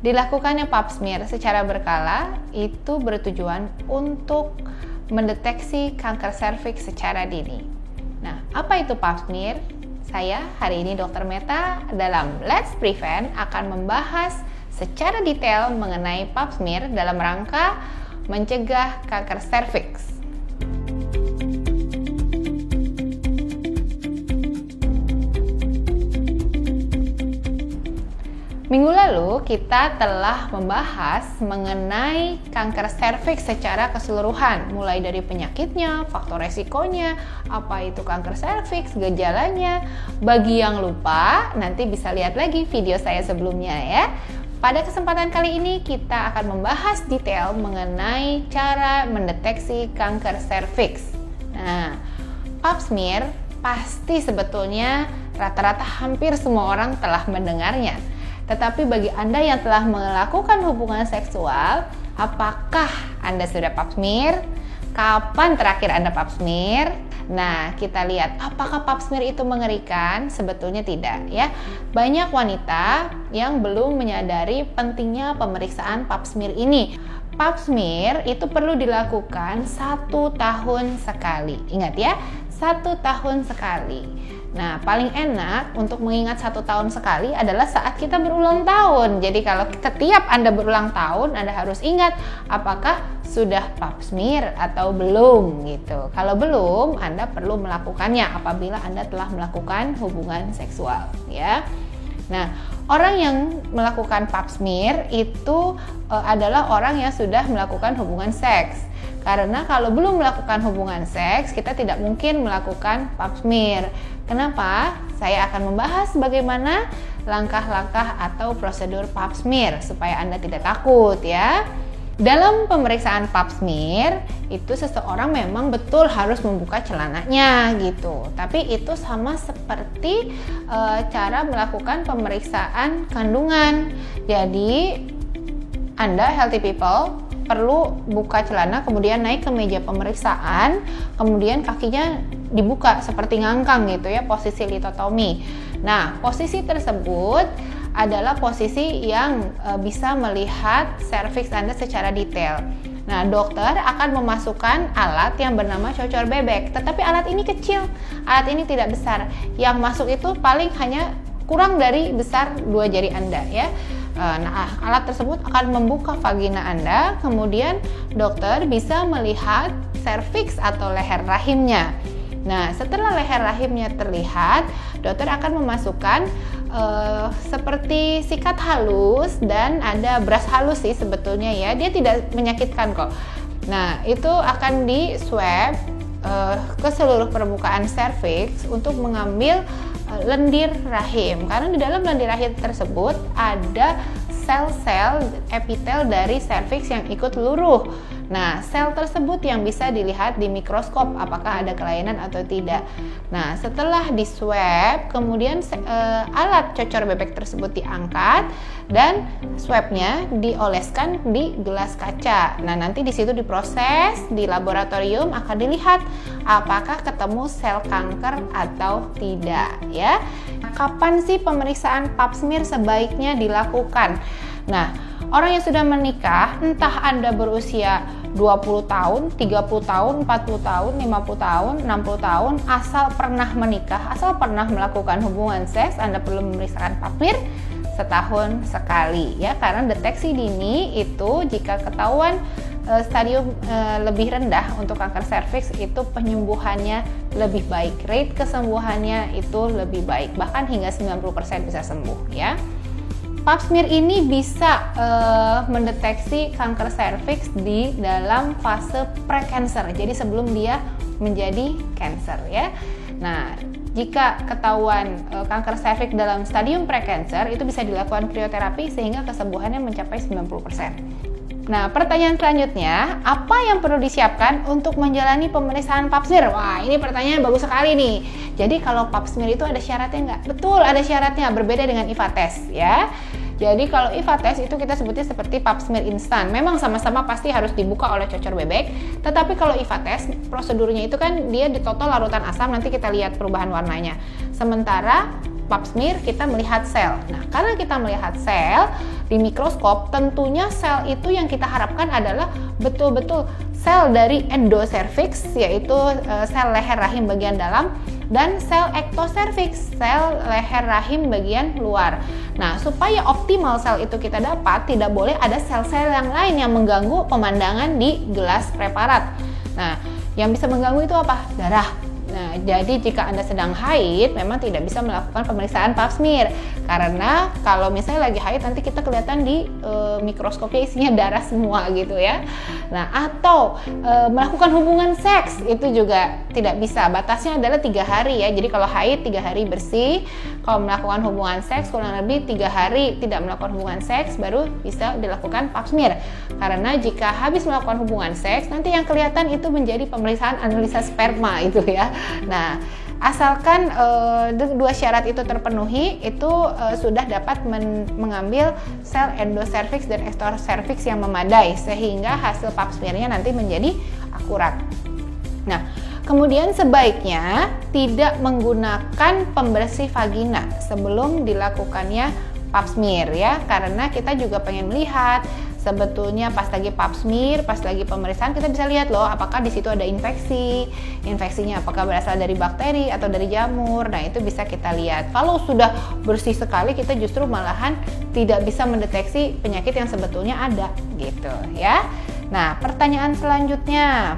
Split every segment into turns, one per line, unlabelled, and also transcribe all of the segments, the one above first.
Dilakukannya pap smear secara berkala itu bertujuan untuk mendeteksi kanker serviks secara dini. Nah, apa itu pap smear? Saya hari ini Dr. Meta dalam Let's Prevent akan membahas secara detail mengenai pap smear dalam rangka mencegah kanker serviks. Minggu lalu kita telah membahas mengenai kanker serviks secara keseluruhan, mulai dari penyakitnya, faktor resikonya, apa itu kanker serviks, gejalanya. Bagi yang lupa, nanti bisa lihat lagi video saya sebelumnya ya. Pada kesempatan kali ini kita akan membahas detail mengenai cara mendeteksi kanker serviks. Nah, pap smear pasti sebetulnya rata-rata hampir semua orang telah mendengarnya. Tetapi bagi Anda yang telah melakukan hubungan seksual, apakah Anda sudah pap smear? Kapan terakhir Anda pap smear? Nah, kita lihat apakah pap smear itu mengerikan? Sebetulnya tidak ya. Banyak wanita yang belum menyadari pentingnya pemeriksaan pap smear ini. Pap smear itu perlu dilakukan 1 tahun sekali. Ingat ya, 1 tahun sekali. Nah, paling enak untuk mengingat 1 tahun sekali adalah saat kita berulang tahun. Jadi kalau setiap Anda berulang tahun, Anda harus ingat apakah sudah pap smear atau belum gitu. Kalau belum, Anda perlu melakukannya apabila Anda telah melakukan hubungan seksual ya. Nah, orang yang melakukan pap smear itu adalah orang yang sudah melakukan hubungan seks. Karena kalau belum melakukan hubungan seks, kita tidak mungkin melakukan pap smear. Kenapa? Saya akan membahas bagaimana langkah-langkah atau prosedur pap smear supaya Anda tidak takut ya. Dalam pemeriksaan pap smear itu seseorang memang betul harus membuka celananya gitu. Tapi itu sama seperti cara melakukan pemeriksaan kandungan. Jadi Anda healthy people perlu buka celana, kemudian naik ke meja pemeriksaan, kemudian kakinya dibuka seperti ngangkang gitu ya, posisi litotomi. Nah, posisi tersebut adalah posisi yang bisa melihat serviks Anda secara detail. Nah, dokter akan memasukkan alat yang bernama cocor bebek, tetapi alat ini kecil, alat ini tidak besar. Yang masuk itu paling hanya kurang dari besar 2 jari Anda ya. Nah, alat tersebut akan membuka vagina Anda, kemudian dokter bisa melihat serviks atau leher rahimnya. Nah, setelah leher rahimnya terlihat, dokter akan memasukkan seperti sikat halus dan ada brush halus sih sebetulnya ya, dia tidak menyakitkan kok. Nah, itu akan di swab ke seluruh permukaan serviks untuk mengambil lendir rahim, karena di dalam lendir rahim tersebut ada sel-sel epitel dari serviks yang ikut luruh. Nah, sel tersebut yang bisa dilihat di mikroskop apakah ada kelainan atau tidak. Nah, setelah di swab, kemudian alat cocor bebek tersebut diangkat dan swabnya dioleskan di gelas kaca. Nah, nanti di situ diproses di laboratorium, akan dilihat apakah ketemu sel kanker atau tidak ya. Kapan sih pemeriksaan pap smear sebaiknya dilakukan? Nah, orang yang sudah menikah, entah Anda berusia 20 tahun, 30 tahun, 40 tahun, 50 tahun, 60 tahun, asal pernah menikah, asal pernah melakukan hubungan seks, Anda perlu memeriksakan pap smear setahun sekali ya, karena deteksi dini itu jika ketahuan stadium lebih rendah untuk kanker serviks itu penyembuhannya lebih baik, rate kesembuhannya itu lebih baik, bahkan hingga 90% bisa sembuh ya. Pap smear ini bisa mendeteksi kanker serviks di dalam fase pre-cancer, jadi sebelum dia menjadi cancer ya. Nah, jika ketahuan kanker serviks dalam stadium pre-cancer itu bisa dilakukan krioterapi sehingga kesembuhannya mencapai 90%. Nah, pertanyaan selanjutnya, apa yang perlu disiapkan untuk menjalani pemeriksaan pap smear? Wah, ini pertanyaan bagus sekali nih. Jadi kalau pap smear itu ada syaratnya nggak? Betul, ada syaratnya, berbeda dengan IVA test ya. Jadi kalau IVA test itu kita sebutnya seperti pap smear instan. Memang sama-sama pasti harus dibuka oleh cocor bebek. Tetapi kalau IVA test, prosedurnya itu kan dia ditotol larutan asam, nanti kita lihat perubahan warnanya. Sementara pap smear kita melihat sel. Nah, karena kita melihat sel, di mikroskop, tentunya sel itu yang kita harapkan adalah betul-betul sel dari endoservix, yaitu sel leher rahim bagian dalam, dan sel ektoservix, sel leher rahim bagian luar. Nah, supaya optimal sel itu kita dapat, tidak boleh ada sel-sel yang lain yang mengganggu pemandangan di gelas preparat. Nah, yang bisa mengganggu itu apa? Darah. Nah, jadi jika Anda sedang haid, memang tidak bisa melakukan pemeriksaan pap smear, karena kalau misalnya lagi haid nanti kita kelihatan di mikroskopnya isinya darah semua gitu ya. Nah, atau melakukan hubungan seks itu juga tidak bisa. Batasnya adalah 3 hari ya. Jadi kalau haid 3 hari bersih, kalau melakukan hubungan seks kurang lebih 3 hari tidak melakukan hubungan seks baru bisa dilakukan pap smear. Karena jika habis melakukan hubungan seks, nanti yang kelihatan itu menjadi pemeriksaan analisa sperma itu ya. Nah, asalkan 2 syarat itu terpenuhi, itu sudah dapat mengambil sel endoservix dan ektoservix yang memadai, sehingga hasil pap smear-nya nanti menjadi akurat. Nah, kemudian sebaiknya tidak menggunakan pembersih vagina sebelum dilakukannya pap smear ya, karena kita juga pengen melihat sebetulnya pas lagi pap smear, pas lagi pemeriksaan kita bisa lihat loh apakah di situ ada infeksi. Infeksinya apakah berasal dari bakteri atau dari jamur. Nah, itu bisa kita lihat. Kalau sudah bersih sekali, kita justru malahan tidak bisa mendeteksi penyakit yang sebetulnya ada gitu ya. Nah, pertanyaan selanjutnya,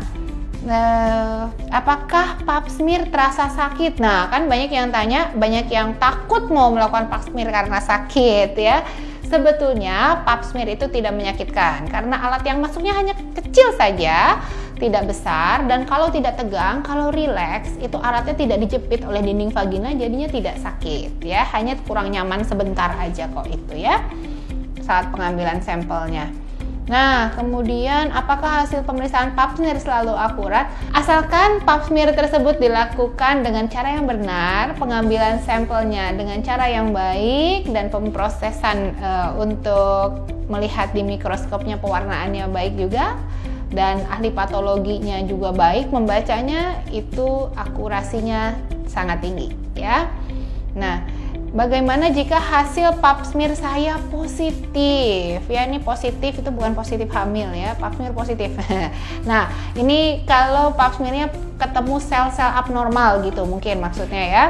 apakah pap smear terasa sakit? Nah, kan banyak yang tanya, banyak yang takut mau melakukan pap smear karena sakit ya. Sebetulnya pap smear itu tidak menyakitkan karena alat yang masuknya hanya kecil saja, tidak besar, dan kalau tidak tegang, kalau rileks, itu alatnya tidak dijepit oleh dinding vagina, jadinya tidak sakit ya, hanya kurang nyaman sebentar aja kok itu ya saat pengambilan sampelnya. Nah, kemudian apakah hasil pemeriksaan pap smear selalu akurat? Asalkan pap smear tersebut dilakukan dengan cara yang benar, pengambilan sampelnya dengan cara yang baik, dan pemrosesan untuk melihat di mikroskopnya pewarnaannya baik juga, dan ahli patologinya juga baik membacanya, itu akurasinya sangat tinggi ya. Nah, bagaimana jika hasil pap smear saya positif? Ya, ini positif itu bukan positif hamil ya, pap smear positif. Nah, ini kalau pap smearnya ketemu sel-sel abnormal gitu mungkin maksudnya ya.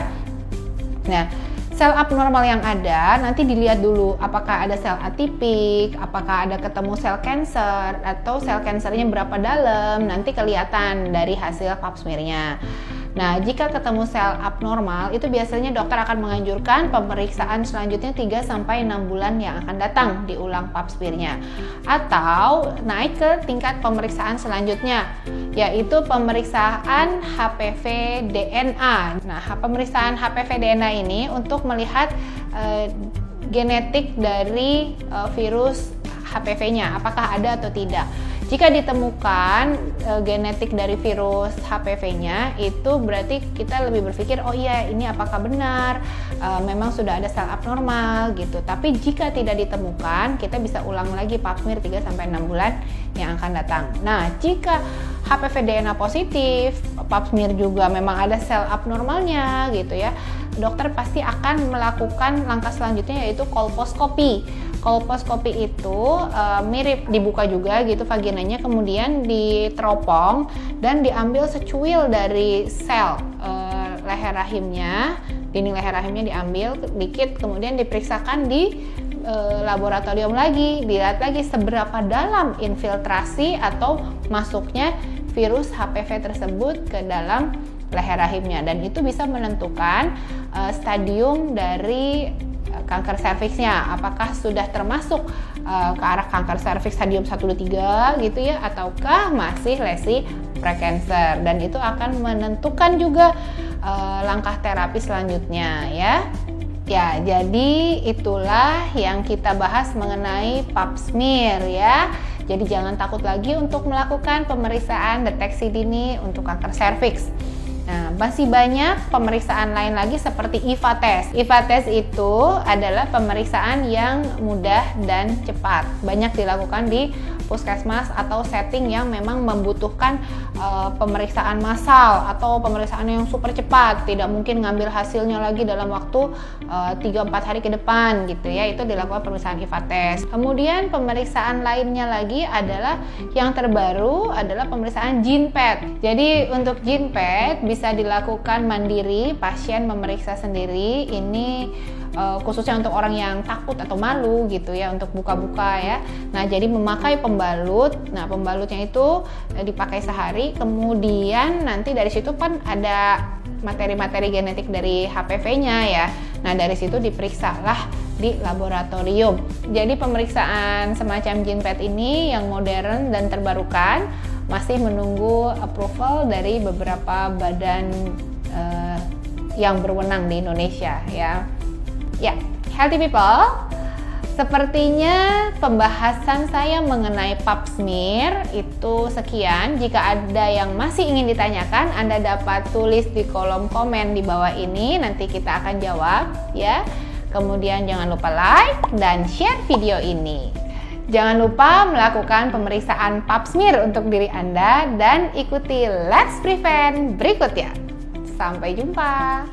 Nah, sel abnormal yang ada nanti dilihat dulu apakah ada sel atipik, apakah ada ketemu sel kanker, atau sel kankernya berapa dalam, nanti kelihatan dari hasil pap smearnya. Nah, jika ketemu sel abnormal, itu biasanya dokter akan menganjurkan pemeriksaan selanjutnya 3-6 bulan yang akan datang diulang pap smear-nya. Atau naik ke tingkat pemeriksaan selanjutnya, yaitu pemeriksaan HPV DNA. Nah, pemeriksaan HPV DNA ini untuk melihat genetik dari virus HPV-nya, apakah ada atau tidak. Jika ditemukan genetik dari virus HPV-nya, itu berarti kita lebih berpikir, oh iya, ini apakah benar memang sudah ada sel abnormal gitu. Tapi jika tidak ditemukan, kita bisa ulang lagi pap smear 3-6 bulan yang akan datang. Nah, jika HPV DNA positif, pap smear juga memang ada sel abnormalnya gitu ya, dokter pasti akan melakukan langkah selanjutnya, yaitu kolposkopi. Kolposkopi itu mirip dibuka juga gitu vaginanya, kemudian diteropong dan diambil secuil dari sel leher rahimnya, dinding leher rahimnya diambil dikit, kemudian diperiksakan di laboratorium lagi, dilihat lagi seberapa dalam infiltrasi atau masuknya virus HPV tersebut ke dalam leher rahimnya, dan itu bisa menentukan stadium dari kanker serviksnya, apakah sudah termasuk ke arah kanker serviks stadium 1-3 gitu ya, ataukah masih lesi prekancer, dan itu akan menentukan juga langkah terapi selanjutnya ya. Ya, jadi itulah yang kita bahas mengenai pap smear ya. Jadi jangan takut lagi untuk melakukan pemeriksaan deteksi dini untuk kanker serviks. Nah, masih banyak pemeriksaan lain lagi seperti IVA test. IVA test itu adalah pemeriksaan yang mudah dan cepat. Banyak dilakukan di puskesmas atau setting yang memang membutuhkan pemeriksaan massal atau pemeriksaan yang super cepat. Tidak mungkin ngambil hasilnya lagi dalam waktu 3-4 hari ke depan gitu ya. Itu dilakukan pemeriksaan IVA test. Kemudian pemeriksaan lainnya lagi adalah yang terbaru adalah pemeriksaan GenePet. Jadi untuk GenePet bisa dilakukan mandiri, pasien memeriksa sendiri. Ini khususnya untuk orang yang takut atau malu gitu ya, untuk buka-buka ya. Nah, jadi memakai pembalut. Nah, pembalutnya itu dipakai sehari, kemudian nanti dari situ kan ada materi-materi genetik dari HPV-nya ya. Nah, dari situ diperiksalah di laboratorium. Jadi pemeriksaan semacam GenePet ini yang modern dan terbarukan masih menunggu approval dari beberapa badan yang berwenang di Indonesia ya. Ya, healthy people, sepertinya pembahasan saya mengenai pap smear itu sekian. Jika ada yang masih ingin ditanyakan, Anda dapat tulis di kolom komen di bawah ini, nanti kita akan jawab ya. Kemudian jangan lupa like dan share video ini. Jangan lupa melakukan pemeriksaan pap smear untuk diri Anda dan ikuti Let's Prevent berikutnya. Sampai jumpa.